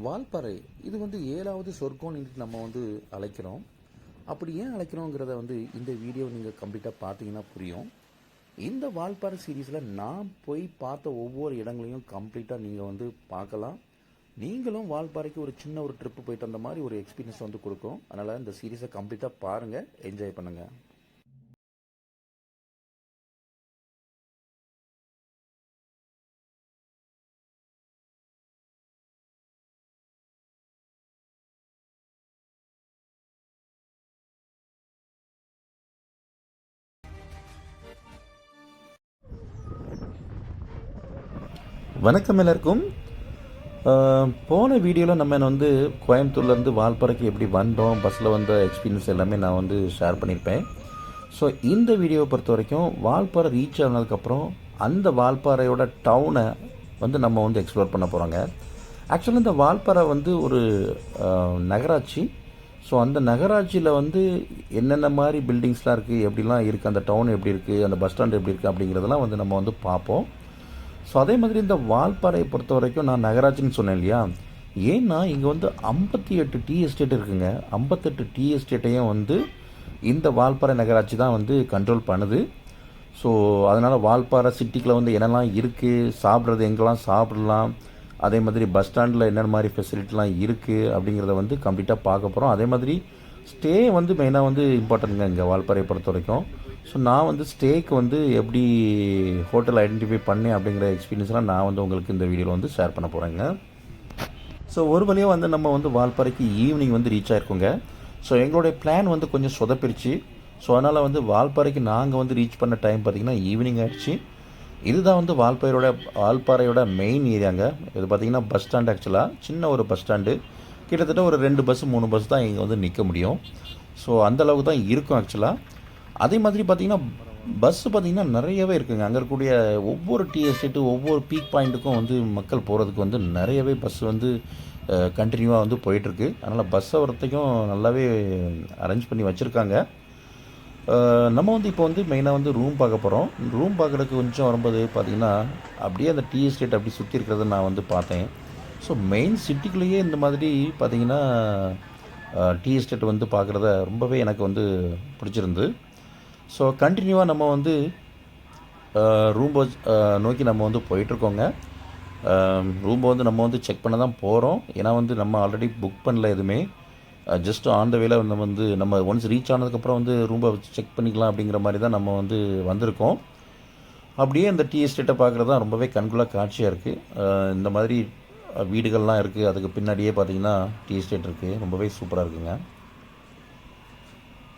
வால்பாறை இது வந்து 7வது சொர்க்கம்னு நம்ம வந்து அழைக்கிறோம். அப்படி ஏன் அழைக்கிறோங்கிறத வந்து இந்த வீடியோ நீங்கள் கம்ப்ளீட்டாக பார்த்தீங்கன்னா புரியும். இந்த வால்பாறை சீரீஸில் நான் போய் பார்த்த ஒவ்வொரு இடங்களையும் கம்ப்ளீட்டாக நீங்கள் வந்து பார்க்கலாம். நீங்களும் வால்பாறைக்கு ஒரு சின்ன ஒரு ட்ரிப்பு போயிட்டு அந்த மாதிரி ஒரு எக்ஸ்பீரியன்ஸ் வந்து கொடுக்கும். அதனால் இந்த சீரீஸை கம்ப்ளீட்டாக பாருங்கள், என்ஜாய் பண்ணுங்கள். வணக்கம் எல்லாருக்கும். போன வீடியோவில் நம்ம வந்து கோயம்புத்தூர்லேருந்து வால்பாறைக்கு எப்படி வந்தோம், பஸ்ஸில் வந்த எக்ஸ்பீரியன்ஸ் எல்லாமே நான் வந்து ஷேர் பண்ணியிருப்பேன். ஸோ இந்த வீடியோவை பொறுத்த வரைக்கும் வால்பாறை ரீச் ஆனதுக்கப்புறம் அந்த வால்பாறையோட டவுனை வந்து நம்ம வந்து எக்ஸ்ப்ளோர் பண்ண போகிறோங்க. ஆக்சுவலாக இந்த வால்பாறை வந்து ஒரு நகராட்சி. ஸோ அந்த நகராட்சியில் வந்து என்னென்ன மாதிரி பில்டிங்ஸ்லாம் இருக்குது, எப்படிலாம் இருக்குது, அந்த டவுன் எப்படி இருக்குது, அந்த பஸ் ஸ்டாண்ட் எப்படி இருக்குது அப்படிங்கிறதெல்லாம் வந்து நம்ம வந்து பார்ப்போம். ஸோ அதே மாதிரி இந்த வால்பாறையை பொறுத்த வரைக்கும் நான் நகராட்சின்னு சொன்னேன் இல்லையா, ஏன்னா இங்கே வந்து 58 டீ எஸ்டேட் இருக்குங்க. 58 டீ எஸ்டேட்டையும் வந்து இந்த வால்பாறை நகராட்சி தான் வந்து கண்ட்ரோல் பண்ணுது. ஸோ அதனால் வால்பாறை சிட்டிக்குள்ளே வந்து என்னெல்லாம் இருக்குது, சாப்பிட்றது எங்கெல்லாம் சாப்பிடலாம், அதே மாதிரி பஸ் ஸ்டாண்டில் என்னென்ன மாதிரி ஃபெசிலிட்டிலாம் இருக்குது அப்படிங்கிறத வந்து கம்ப்ளீட்டாக பார்க்க போகிறோம். அதே மாதிரி ஸ்டே வந்து மெயினாக வந்து இம்பார்ட்டன்ட்ங்க இங்கே வால்பாறையை பொறுத்த வரைக்கும். ஸோ நான் வந்து ஸ்டேக்கு வந்து எப்படி ஹோட்டல் ஐடென்டிஃபை பண்ணேன் அப்படிங்கிற எக்ஸ்பீரியன்ஸ்லாம் நான் வந்து உங்களுக்கு இந்த வீடியோவில் வந்து ஷேர் பண்ண போகிறேங்க. ஸோ ஒரு வழியாக வந்து நம்ம வந்து வால்பாறைக்கு ஈவினிங் வந்து ரீச் ஆகிருக்கோங்க. ஸோ எங்களுடைய பிளான் வந்து கொஞ்சம் சொதப்பிருச்சு. ஸோ அதனால் வந்து வால்பாறைக்கு நாங்கள் வந்து ரீச் பண்ண டைம் பார்த்திங்கன்னா ஈவினிங் ஆகிடுச்சு. இதுதான் வந்து வால்பாறையோட மெயின் ஏரியாங்க. இது பார்த்திங்கன்னா பஸ் ஸ்டாண்ட். ஆக்சுவலாக சின்ன ஒரு பஸ் ஸ்டாண்டு, கிட்டத்தட்ட ஒரு 2 பஸ் 3 பஸ் தான் இங்கே வந்து நிற்க முடியும். ஸோ அந்தளவுக்கு தான் இருக்கும் ஆக்சுவலாக. அதே மாதிரி பார்த்திங்கன்னா பஸ்ஸு பார்த்திங்கன்னா நிறையவே இருக்குங்க. அங்கே இருக்கக்கூடிய ஒவ்வொரு டீ எஸ்டேட்டு ஒவ்வொரு பீக் பாயிண்ட்டுக்கும் வந்து மக்கள் போகிறதுக்கு வந்து நிறையவே பஸ் வந்து கண்டினியூவாக வந்து போயிட்டுருக்கு. அதனால் பஸ்ஸை வரத்துக்கும் நல்லாவே அரேஞ்ச் பண்ணி வச்சுருக்காங்க. நம்ம வந்து இப்போ வந்து மெயினாக வந்து ரூம் பார்க்க போகிறோம். ரூம் பார்க்குறதுக்கு கொஞ்சம் வரும்போது பார்த்திங்கன்னா அப்படியே அந்த டீ எஸ்டேட் அப்படி சுற்றி இருக்கிறத நான் வந்து பார்த்தேன். ஸோ மெயின் சிட்டிக்குள்ளேயே இந்த மாதிரி பார்த்திங்கன்னா டீ எஸ்டேட் வந்து பார்க்குறத ரொம்பவே எனக்கு வந்து பிடிச்சிருந்து. ஸோ கண்டினியூவாக நம்ம வந்து ரூம்பை நோக்கி நம்ம வந்து போயிட்டுருக்கோங்க. ரூம்பை வந்து நம்ம வந்து செக் பண்ண தான் போகிறோம். ஏன்னா வந்து நம்ம ஆல்ரெடி புக் பண்ணல எதுவுமே. ஜஸ்ட் ஆன் த வேல நம்ம ஒன்ஸ் ரீச் ஆனதுக்கப்புறம் வந்து ரூம்பை செக் பண்ணிக்கலாம் அப்படிங்கிற மாதிரி தான் நம்ம வந்து வந்திருக்கோம். அப்படியே இந்த டீ எஸ்டேட்டை பார்க்குறது தான் ரொம்பவே கண்கொள்ளா காட்சியாக இருக்குது. இந்த மாதிரி வீடுகள்லாம் இருக்குது, அதுக்கு பின்னாடியே பார்த்திங்கன்னா டீ எஸ்டேட் இருக்குது. ரொம்பவே சூப்பராக இருக்குங்க.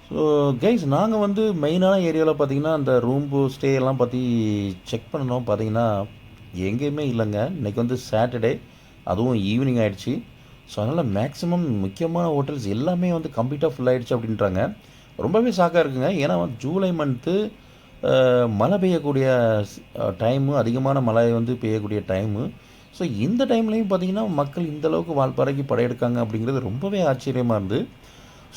ஸோ கைஸ், நாங்கள் வந்து மெயினான ஏரியாவில் பார்த்திங்கன்னா அந்த ரூம்பு ஸ்டே எல்லாம் பற்றி செக் பண்ணணும். பார்த்திங்கன்னா எங்கேயுமே இல்லைங்க. இன்றைக்கி வந்து சாட்டர்டே, அதுவும் ஈவினிங் ஆகிடுச்சு. ஸோ அதனால் மேக்ஸிமம் முக்கியமான ஹோட்டல்ஸ் எல்லாமே வந்து கம்ப்ளீட்டாக ஃபுல் ஆகிடுச்சு அப்படின்றாங்க. ரொம்பவே ஷாக்காக இருக்குங்க. ஏன்னா ஜூலை மந்த்து மழை பெய்யக்கூடிய டைமு, அதிகமான மழை வந்து பெய்யக்கூடிய டைமு. ஸோ இந்த டைம்லேயும் பார்த்திங்கன்னா மக்கள் இந்தளவுக்கு வால்பாறைக்கு படையெடுக்காங்க அப்படிங்கிறது ரொம்பவே ஆச்சரியமாக இருந்து.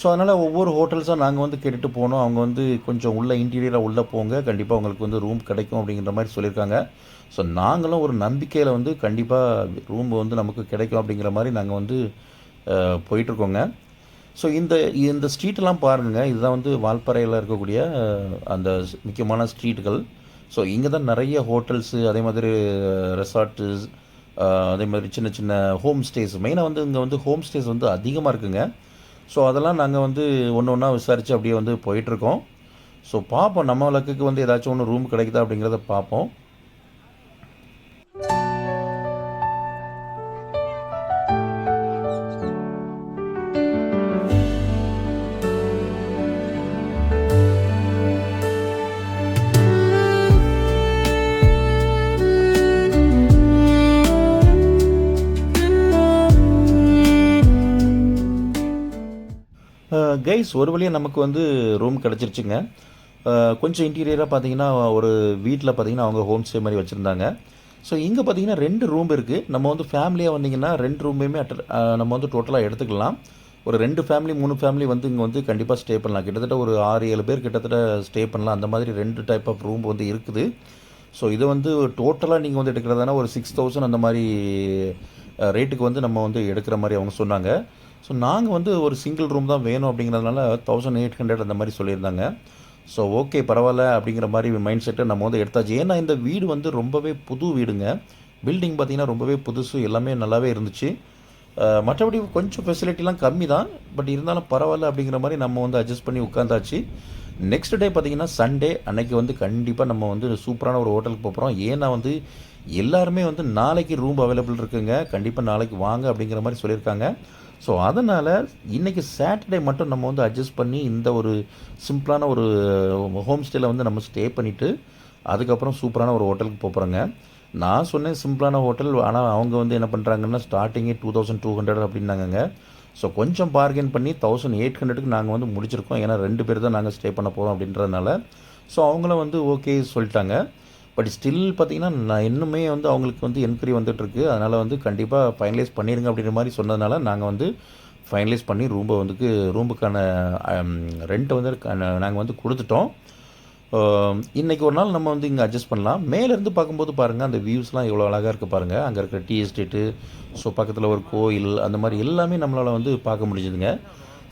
ஸோ அதனால் ஒவ்வொரு ஹோட்டல்ஸாக நாங்கள் வந்து கேட்டுட்டு போனோம். அவங்க வந்து கொஞ்சம் உள்ள இன்டீரியராக உள்ளே போங்க, கண்டிப்பாக உங்களுக்கு வந்து ரூம் கிடைக்கும் அப்படிங்கிற மாதிரி சொல்லியிருக்காங்க. ஸோ நாங்களும் ஒரு நம்பிக்கையில் வந்து கண்டிப்பாக ரூம் வந்து நமக்கு கிடைக்கும் அப்படிங்கிற மாதிரி நாங்கள் வந்து போயிட்டுருக்கோங்க. ஸோ இந்த ஸ்ட்ரீட்டெல்லாம் பாருங்க. இதுதான் வந்து வால்பாறையில் இருக்கக்கூடிய அந்த முக்கியமான ஸ்ட்ரீட்டுகள். ஸோ இங்கே தான் நிறைய ஹோட்டல்ஸு, அதே மாதிரி ரெசார்ட்டு, அதே மாதிரி சின்ன சின்ன ஹோம் ஸ்டேஸ். மெயினாக வந்து இங்கே வந்து ஹோம் ஸ்டேஸ் வந்து அதிகமாக இருக்குங்க. ஸோ அதெல்லாம் நாங்கள் வந்து ஒன்று ஒன்றா விசாரித்து அப்படியே வந்து போயிட்டுருக்கோம். ஸோ பார்ப்போம், நம்ம லக்குக்கு வந்து ஏதாச்சும் ஒன்று ரூம் கிடைக்குதா அப்படிங்கிறத பார்ப்போம். கைஸ், ஒரு வழியாக நமக்கு வந்து ரூம் கிடச்சிருச்சுங்க. கொஞ்சம் இன்டீரியராக பார்த்தீங்கன்னா ஒரு வீட்டில் பார்த்தீங்கன்னா அவங்க ஹோம் ஸ்டே மாதிரி வச்சுருந்தாங்க. ஸோ இங்கே பார்த்தீங்கன்னா 2 ரூம் இருக்குது. நம்ம வந்து ஃபேமிலியாக வந்தீங்கன்னா 2 ரூமையுமே நம்ம வந்து டோட்டலாக எடுத்துக்கலாம். ஒரு 2 ஃபேமிலி 3 ஃபேமிலி வந்து இங்கே வந்து கண்டிப்பாக ஸ்டே பண்ணலாம். கிட்டத்தட்ட ஒரு 6-7 பேர் கிட்டத்தட்ட ஸ்டே பண்ணலாம். அந்த மாதிரி 2 டைப் ஆஃப் ரூம் வந்து இருக்குது. ஸோ இதை வந்து டோட்டலாக நீங்கள் வந்து எடுக்கிறதானா ஒரு 6000 அந்த மாதிரி ரேட்டுக்கு வந்து நம்ம வந்து எடுக்கிற மாதிரி அவங்க சொன்னாங்க. ஸோ நாங்கள் வந்து ஒரு சிங்கிள் ரூம் தான் வேணும் அப்படிங்கிறதுனால 1800 அந்த மாதிரி சொல்லியிருந்தாங்க. ஸோ ஓகே பரவாயில்ல அப்படிங்கிற மாதிரி மைண்ட் செட்டை நம்ம வந்து எடுத்தாச்சு. ஏன்னா இந்த வீடு வந்து ரொம்பவே புது வீடுங்க. பில்டிங் பார்த்திங்கன்னா ரொம்பவே புதுசு, எல்லாமே நல்லாவே இருந்துச்சு. மற்றபடி கொஞ்சம் ஃபெசிலிட்டிலாம் கம்மி தான், பட் இருந்தாலும் பரவாயில்ல அப்படிங்கிற மாதிரி நம்ம வந்து அட்ஜஸ்ட் பண்ணி உட்காந்தாச்சு. நெக்ஸ்ட் டே பார்த்திங்கன்னா சண்டே அன்னைக்கு வந்து கண்டிப்பாக நம்ம வந்து சூப்பரான ஒரு ஹோட்டலுக்கு போகிறோம். ஏன்னா வந்து எல்லாருமே வந்து நாளைக்கு ரூம் அவைலபிள் இருக்குங்க, கண்டிப்பாக நாளைக்கு வாங்க அப்படிங்கிற மாதிரி சொல்லியிருக்காங்க. ஸோ அதனால் இன்றைக்கி சாட்டர்டே மட்டும் நம்ம வந்து அட்ஜஸ்ட் பண்ணி இந்த ஒரு சிம்பிளான ஒரு ஹோம் ஸ்டேயில் வந்து நம்ம ஸ்டே பண்ணிவிட்டு அதுக்கப்புறம் சூப்பரான ஒரு ஹோட்டலுக்கு போகிறோங்க. நான் சொன்னேன் சிம்பிளான ஹோட்டல், ஆனால் அவங்க வந்து என்ன பண்ணுறாங்கன்னா ஸ்டார்டிங்கே 2200 அப்படின்னாங்க. ஸோ கொஞ்சம் பார்கெயின் பண்ணி 1800க்கு நாங்கள் வந்து முடிச்சிருக்கோம். ஏன்னா 2 பேர் தான் நாங்கள் ஸ்டே பண்ண போகிறோம் அப்படின்றதுனால. ஸோ அவங்களும் வந்து ஓகே சொல்லிட்டாங்க. பட் ஸ்டில் பார்த்திங்கன்னா நான் இன்னுமே வந்து அவங்களுக்கு வந்து என்கொயரி வந்துட்டுருக்கு. அதனால் வந்து கண்டிப்பாக ஃபைனலைஸ் பண்ணிடுங்க அப்படின்ற மாதிரி சொன்னதுனால நாங்கள் வந்து ஃபைனலைஸ் பண்ணி ரூமுக்கான ரெண்ட்டை வந்து நாங்கள் வந்து கொடுத்துட்டோம். இன்றைக்கி ஒரு நாள் நம்ம வந்து இங்கே அட்ஜஸ்ட் பண்ணலாம். மேலேருந்து பார்க்கும்போது பாருங்கள் அந்த வியூஸ்லாம் எவ்வளோ அழகாக இருக்குது பாருங்கள். அங்கே இருக்கிற டீ எஸ்டேட்டு, ஸோ பக்கத்தில் ஒரு கோயில், அந்த மாதிரி எல்லாமே நம்மளால் வந்து பார்க்க முடிஞ்சுதுங்க.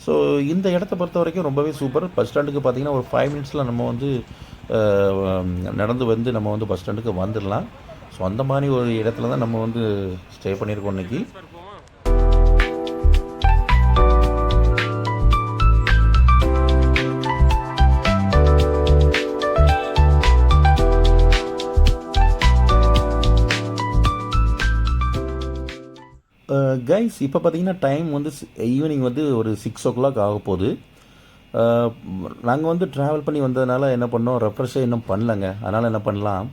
ஸோ இந்த இடத்த பொறுத்த வரைக்கும் ரொம்பவே சூப்பர். பஸ் ஸ்டாண்டுக்கு பார்த்திங்கன்னா ஒரு 5 மினிட்ஸில் நம்ம வந்து நடந்து வந்து நம்ம வந்து பஸ் ஸ்டாண்டுக்கு வந்துடலாம். ஸோ அந்த மாதிரி ஒரு இடத்துல தான் நம்ம வந்து ஸ்டே பண்ணியிருக்கோம் இன்றைக்கி. கைஸ் இப்போ பார்த்தீங்கன்னா டைம் வந்து ஈவினிங் வந்து ஒரு 6 o'clock ஆக போகுது. நாங்கள் வந்து ட்ராவல் பண்ணி வந்ததுனால என்ன பண்ணோம், ரெஃப்ரெஷ்ஷாக இன்னும் பண்ணலங்க. அதனால் என்ன பண்ணலாம்,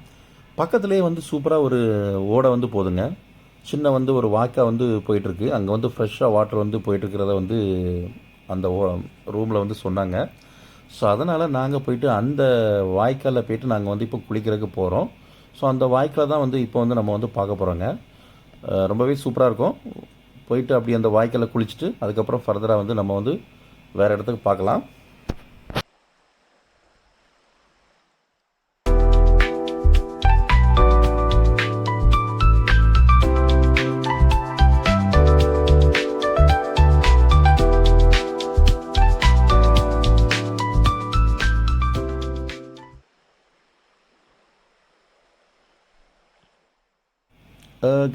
பக்கத்துலேயே வந்து சூப்பராக ஒரு ஓடை வந்து போதுங்க. சின்ன வந்து ஒரு வாய்க்கா வந்து போயிட்டுருக்கு. அங்கே வந்து ஃப்ரெஷ்ஷாக வாட்டர் வந்து போயிட்டுருக்கிறத வந்து அந்த ரூமில் வந்து சொன்னாங்க. ஸோ அதனால் நாங்கள் போயிட்டு அந்த வாய்க்காலில் போயிட்டு நாங்கள் வந்து இப்போ குளிக்கிறதுக்கு போகிறோம். ஸோ அந்த வாய்க்கால் தான் வந்து இப்போ வந்து நம்ம வந்து பார்க்க போகிறோங்க. ரொம்பவே சூப்பராக இருக்கும். போயிட்டு அப்படி அந்த வாய்க்காலில் குளிச்சுட்டு அதுக்கப்புறம் ஃபர்தராக வந்து நம்ம வந்து வேறு இடத்துக்கு பார்க்கலாம்.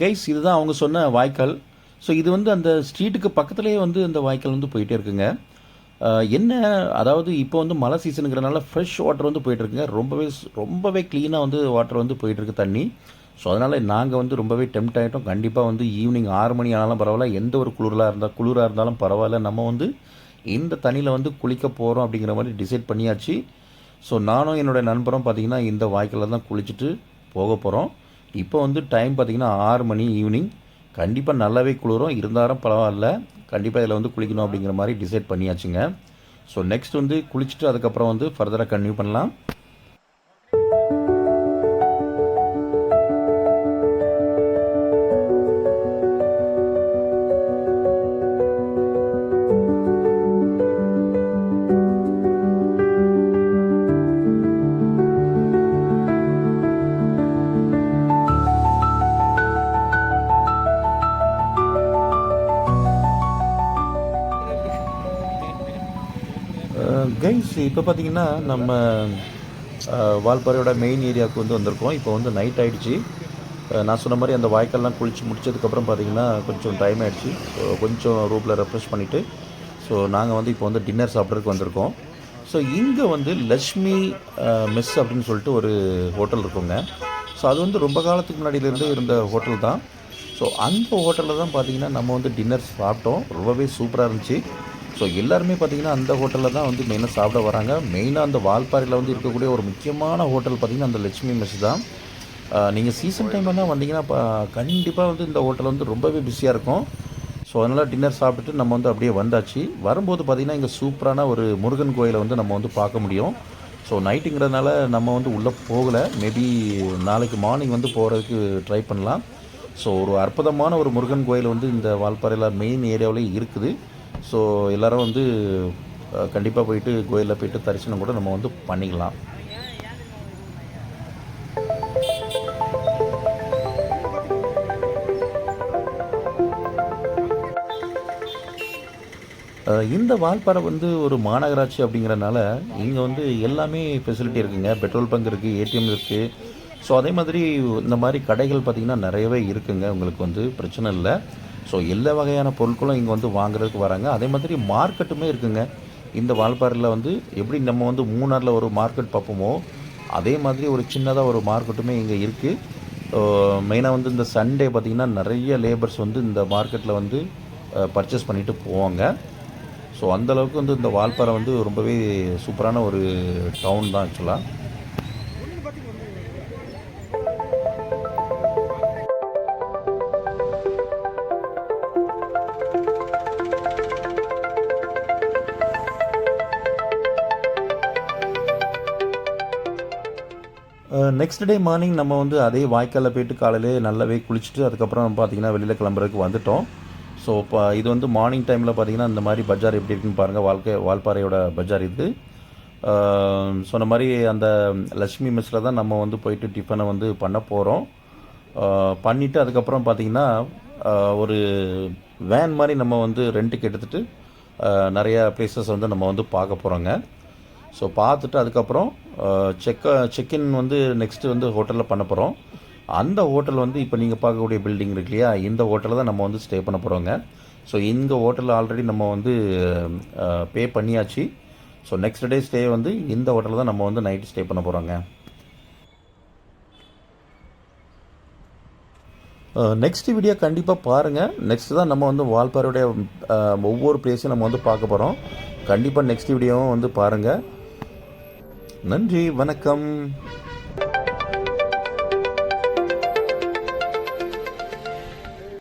கைஸ் இதுதான் அவங்க சொன்ன வாய்க்கால். ஸோ இது வந்து அந்த ஸ்ட்ரீட்டுக்கு பக்கத்துலேயே வந்து இந்த வாய்க்கால் வந்து போயிட்டே இருக்குங்க. என்ன அதாவது இப்போ வந்து மழை சீசனுங்கிறனால ஃப்ரெஷ் வாட்டர் வந்து போயிட்டுருக்குங்க. ரொம்பவே க்ளீனாக வந்து வாட்டர் வந்து போயிட்டுருக்கு தண்ணி. ஸோ அதனால் நாங்கள் வந்து ரொம்பவே டெம்ட் ஆகிட்டோம். கண்டிப்பாக வந்து ஈவினிங் 6 மணி ஆனாலும் பரவாயில்ல, எந்த ஒரு குளிராக இருந்தாலும் பரவாயில்ல, நம்ம வந்து இந்த தண்ணியில் வந்து குளிக்க போகிறோம் அப்படிங்கிற மாதிரி டிசைட் பண்ணியாச்சு. ஸோ நானும் என்னோடய நண்பரும் பார்த்திங்கன்னா இந்த வாய்க்காலில் தான் குளிச்சுட்டு போக போகிறோம். இப்போ வந்து டைம் பார்த்திங்கன்னா 6 மணி ஈவினிங். கண்டிப்பாக நல்லாவே குளிரும், இருந்தாலும் பரவாயில்ல, கண்டிப்பாக இதில் வந்து குளிக்கணும் அப்படிங்கிற மாதிரி டிசைட் பண்ணியாச்சுங்க. ஸோ நெக்ஸ்ட் வந்து குளிச்சுட்டு அதுக்கப்புறம் வந்து ஃபர்தராக கன்டினியூ பண்ணலாம். கைஸ் இப்போ பார்த்திங்கன்னா நம்ம வால்பாறையோட மெயின் ஏரியாவுக்கு வந்து வந்திருக்கோம். இப்போ வந்து நைட் ஆகிடுச்சு. நான் சொன்ன மாதிரி அந்த வாய்க்கால்லாம் குளித்து முடிச்சதுக்கப்புறம் பார்த்திங்கன்னா கொஞ்சம் டைம் ஆகிடுச்சு. கொஞ்சம் ரூமில் ரெஃப்ரெஷ் பண்ணிவிட்டு ஸோ நாங்கள் வந்து இப்போ வந்து டின்னர் சாப்பிட்றதுக்கு வந்திருக்கோம். ஸோ இங்கே வந்து லக்ஷ்மி மெஸ் அப்படின்னு சொல்லிட்டு ஒரு ஹோட்டல் இருக்குங்க. ஸோ அது வந்து ரொம்ப காலத்துக்கு முன்னாடியிலேருந்து இருந்த ஹோட்டல் தான். ஸோ அந்த ஹோட்டலில் தான் பார்த்திங்கன்னா நம்ம வந்து டின்னர் சாப்பிட்டோம். ரொம்பவே சூப்பராக இருந்துச்சு. ஸோ எல்லாருமே பார்த்திங்கன்னா அந்த ஹோட்டலில் தான் வந்து மெயினாக சாப்பிட வராங்க. மெயினாக அந்த வால்பாறையில் வந்து இருக்கக்கூடிய ஒரு முக்கியமான ஹோட்டல் பார்த்திங்கன்னா அந்த லட்சுமி மெஸ் தான். நீங்கள் சீசன் டைம்லாம் வந்தீங்கன்னா கண்டிப்பாக வந்து இந்த ஹோட்டல் வந்து ரொம்பவே பிஸியாக இருக்கும். ஸோ அதனால் டின்னர் சாப்பிட்டுட்டு நம்ம வந்து அப்படியே வந்தாச்சு. வரும்போது பார்த்திங்கன்னா இங்கே சூப்பரான ஒரு முருகன் கோயிலை வந்து நம்ம வந்து பார்க்க முடியும். ஸோ நைட்டுங்கிறதுனால நம்ம வந்து உள்ளே போகலை. மேபி நாளைக்கு மார்னிங் வந்து போகிறதுக்கு ட்ரை பண்ணலாம். ஸோ ஒரு அற்புதமான ஒரு முருகன் கோயில் வந்து இந்த வால்பாறையில் மெயின் ஏரியாவிலேயே இருக்குது. ஸோ எல்லோரும் வந்து கண்டிப்பாக போயிட்டு கோயிலில் போயிட்டு தரிசனம் கூட நம்ம வந்து பண்ணிக்கலாம். இந்த வால்பாறை வந்து ஒரு மாநகராட்சி அப்படிங்கிறனால இங்கே வந்து எல்லாமே ஃபெசிலிட்டி இருக்குங்க. பெட்ரோல் பங்க் இருக்குது, ஏடிஎம் இருக்குது. ஸோ அதே மாதிரி இந்த மாதிரி கடைகள் பார்த்திங்கன்னா நிறையவே இருக்குங்க. உங்களுக்கு வந்து பிரச்சனை இல்லை. ஸோ எல்லா வகையான பொருட்களும் இங்கே வந்து வாங்குறதுக்கு வராங்க. அதே மாதிரி மார்க்கெட்டுமே இருக்குங்க. இந்த வால்பாறையில் வந்து எப்படி நம்ம வந்து மூணாரில் ஒரு மார்க்கெட் பார்ப்போமோ அதே மாதிரி ஒரு சின்னதாக ஒரு மார்க்கெட்டுமே இங்கே இருக்குது. மெயினாக வந்து இந்த சண்டே பார்த்திங்கன்னா நிறைய லேபர்ஸ் வந்து இந்த மார்க்கெட்டில் வந்து பர்ச்சேஸ் பண்ணிவிட்டு போவாங்க. ஸோ அந்தளவுக்கு வந்து இந்த வால்பாறை வந்து ரொம்பவே சூப்பரான ஒரு டவுன் தான் ஆக்சுவலாக. நெக்ஸ்ட் டே மார்னிங் நம்ம வந்து அதே வாய்க்காலில் போய்ட்டு காலையிலே நல்லாவே குளிச்சுட்டு அதுக்கப்புறம் பார்த்திங்கன்னா வெளியில் கிளம்புறதுக்கு வந்துட்டோம். ஸோ இப்போ இது வந்து மார்னிங் டைமில் பார்த்திங்கன்னா இந்த மாதிரி பஜார் எப்படி இருக்குன்னு பாருங்கள். வால்பாறையோட பஜார் இது. சொன்ன மாதிரி அந்த லக்ஷ்மி மெஸ்ஸில் தான் நம்ம வந்து போயிட்டு டிஃபனை வந்து பண்ண போகிறோம். பண்ணிவிட்டு அதுக்கப்புறம் பார்த்திங்கன்னா ஒரு வேன் மாதிரி நம்ம வந்து ரெண்ட்டுக்கு எடுத்துகிட்டு நிறையா ப்ளேஸஸ் வந்து நம்ம வந்து பார்க்க போகிறோங்க. ஸோ பார்த்துட்டு அதுக்கப்புறம் செக்இன் வந்து நெக்ஸ்ட்டு வந்து ஹோட்டலில் பண்ண போகிறோம். அந்த ஹோட்டல் வந்து இப்போ நீங்கள் பார்க்கக்கூடிய பில்டிங் இருக்கு இல்லையா, இந்த ஹோட்டலில் தான் நம்ம வந்து ஸ்டே பண்ண போகிறோங்க. ஸோ இந்த ஹோட்டலில் ஆல்ரெடி நம்ம வந்து பே பண்ணியாச்சு. ஸோ நெக்ஸ்ட் டே ஸ்டே வந்து இந்த ஹோட்டலில் தான் நம்ம வந்து நைட்டு ஸ்டே பண்ண போகிறோங்க. நெக்ஸ்ட் வீடியோ கண்டிப்பாக பாருங்கள். நெக்ஸ்ட் தான் நம்ம வந்து வால்பாறையுடைய ஒவ்வொரு பிளேஸையும் நம்ம வந்து பார்க்க போகிறோம். கண்டிப்பாக நெக்ஸ்ட் வீடியோவும் வந்து பாருங்கள். நன்றி, வணக்கம்.